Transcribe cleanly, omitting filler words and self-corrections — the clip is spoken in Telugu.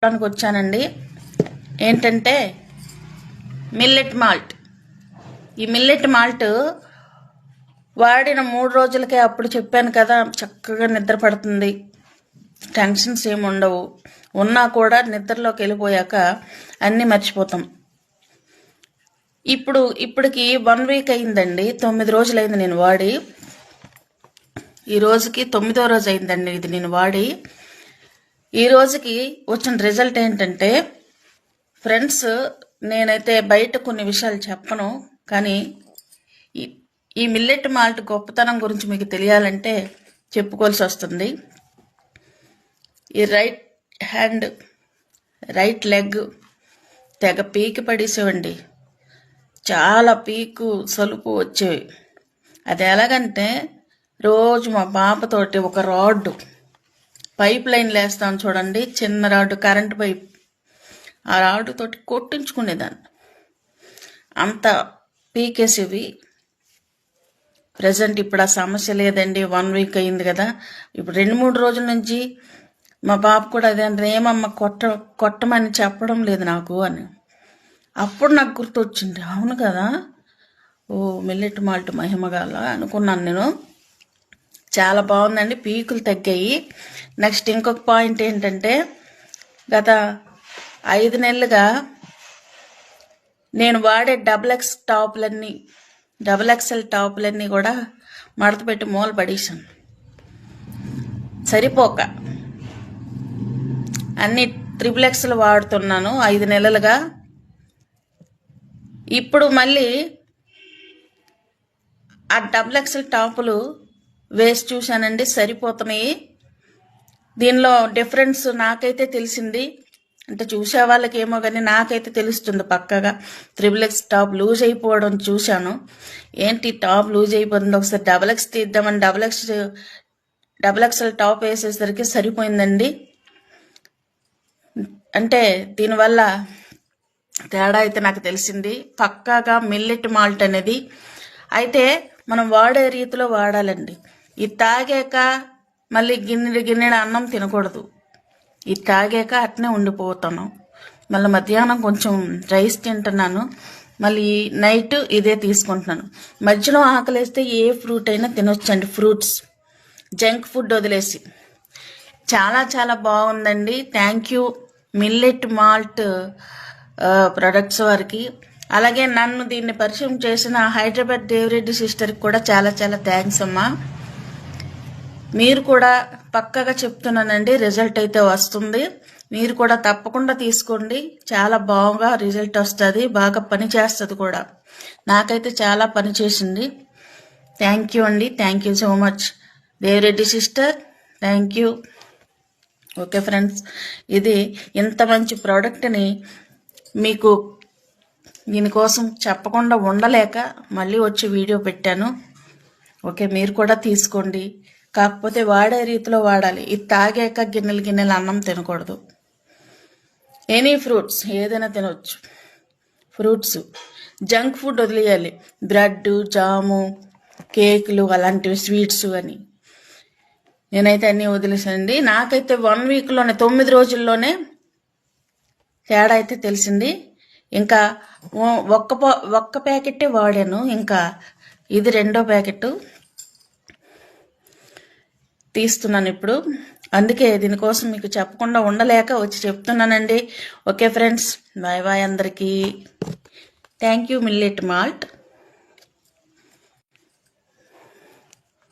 చెప్పడానికి వచ్చానండి. ఏంటంటే మిల్లెట్ మాల్ట్. ఈ మిల్లెట్ మాల్ట్ వాడిన 3 రోజులకే అప్పుడు చెప్పాను కదా, చక్కగా నిద్ర పడుతుంది, టెన్షన్స్ ఏమి ఉండవు, ఉన్నా కూడా నిద్రలోకి వెళ్ళిపోయాక అన్నీ మర్చిపోతాం. ఇప్పటికి 1 వీక్ అయిందండి, 9 రోజులైంది నేను వాడి. ఈ రోజుకి 9వ రోజు అయిందండి ఇది నేను వాడి. ఈ రోజుకి వచ్చిన రిజల్ట్ ఏంటంటే ఫ్రెండ్స్, నేనైతే బయట కొన్ని విషయాలు చెప్పను, కానీ ఈ మిల్లెట్ మాల్ట్ గొప్పతనం గురించి మీకు తెలియాలంటే చెప్పుకోవాల్సి వస్తుంది. ఈ రైట్ లెగ్ తెగ పీకి పడేసేవండి, చాలా పీకు సలుపు వచ్చేవి. అది ఎలాగంటే రోజు మా పాపతోటి ఒక రాడ్, పైప్ లైన్ లేస్తాను చూడండి, చిన్న రాడ్, కరెంట్ పైప్, ఆ రాడ్ తోటి కొట్టించుకునేదాన్ని, అంత పీకేసేవి. ప్రజెంట్ ఇప్పుడు ఆ సమస్య లేదండి. 1 వీక్ అయింది కదా, ఇప్పుడు 2-3 రోజుల నుంచి మా పాప కూడా అదే అంటే, ఏమమ్మ కొట్టమని చెప్పడం లేదు నాకు అని. అప్పుడు నాకు గుర్తొచ్చింది, అవును కదా, ఓ మిల్లెట్ మాల్ట్ మహిమగాల అనుకున్నాను నేను. చాలా బాగుందండి, పీకులు తగ్గాయి. నెక్స్ట్ ఇంకొక పాయింట్ ఏంటంటే, గత 5 నెలలుగా నేను వాడే డబుల్ ఎక్సెల్ టాపులన్నీ కూడా మడత పెట్టి మూల పడేసాను, సరిపోక. అన్ని ట్రిపుల్ ఎక్సెల్ వాడుతున్నాను 5 నెలలుగా. ఇప్పుడు మళ్ళీ ఆ డబుల్ ఎక్సెల్ టాపులు వేసి చూశానండి, సరిపోతున్నాయి. దీనిలో డిఫరెన్స్ నాకైతే తెలిసింది, అంటే చూసే వాళ్ళకి ఏమో కానీ నాకైతే తెలుస్తుంది పక్కగా. ట్రిపుల్ ఎక్స్ టాప్ లూజ్ అయిపోవడం చూశాను. ఏంటి టాప్ లూజ్ అయిపోతుంది, ఒకసారి డబుల్ ఎక్స్ తీద్దామని డబుల్ ఎక్స్ఎల్ టాప్ వేసేసరికి సరిపోయిందండి. అంటే దీనివల్ల తేడా అయితే నాకు తెలిసింది. పక్కాగా మిల్లెట్ మాల్ట్ అనేది అయితే మనం వాడే రీతిలో వాడాలండి. ఇది తాగాక మళ్ళీ గిన్నెడు అన్నం తినకూడదు. ఇది తాగాక అట్నే ఉండిపోతాను. మళ్ళీ మధ్యాహ్నం కొంచెం రైస్ తింటున్నాను, మళ్ళీ నైట్ ఇదే తీసుకుంటున్నాను. మధ్యలో ఆకలేస్తే ఏ ఫ్రూట్ అయినా తినొచ్చండి, ఫ్రూట్స్, జంక్ ఫుడ్ వదిలేసి. చాలా చాలా బాగుందండి. Thank you millet malt products వారికి. అలాగే నన్ను దీన్ని పరిచయం చేసిన హైదరాబాద్ దేవిరెడ్డి సిస్టర్కి కూడా చాలా చాలా థ్యాంక్స్ అమ్మా. మీరు కూడా పక్కగా చెప్తున్నానండి, రిజల్ట్ అయితే వస్తుంది. మీరు కూడా తప్పకుండా తీసుకోండి, చాలా బాగా రిజల్ట్ వస్తుంది, బాగా పని చేస్తుంది కూడా. నాకైతే చాలా పని చేసింది. థ్యాంక్ యూ అండి, thank you so much Devireddy sister, thank you. Okay friends, ఇది ఇంత మంచి ప్రోడక్ట్ని మీకు దీనికోసం చెప్పకుండా ఉండలేక మళ్ళీ వచ్చి వీడియో పెట్టాను. ఓకే, మీరు కూడా తీసుకోండి, కాకపోతే వాడే రీతిలో వాడాలి. ఇది తాగాక గిన్నెలు అన్నం తినకూడదు. ఎనీ ఫ్రూట్స్ ఏదైనా తినవచ్చు, ఫ్రూట్స్. జంక్ ఫుడ్ వదిలేయాలి, బ్రెడ్, జాము, కేకులు, అలాంటివి, స్వీట్స్ అని. నేనైతే అన్నీ వదిలేసానండి. నాకైతే 1 వీక్లోనే 9 రోజుల్లోనే తేడా అయితే తెలిసింది. ఇంకా ఒక్క ప్యాకెట్టే వాడాను, ఇంకా ఇది 2వ ప్యాకెట్ తీస్తున్నాను ఇప్పుడు. అందుకే దీనికోసం మీకు చెప్పకుండా ఉండలేక వచ్చి చెప్తున్నానండి. ఓకే ఫ్రెండ్స్, బాయ్ బాయ్ అందరికీ. Thank you millet malt.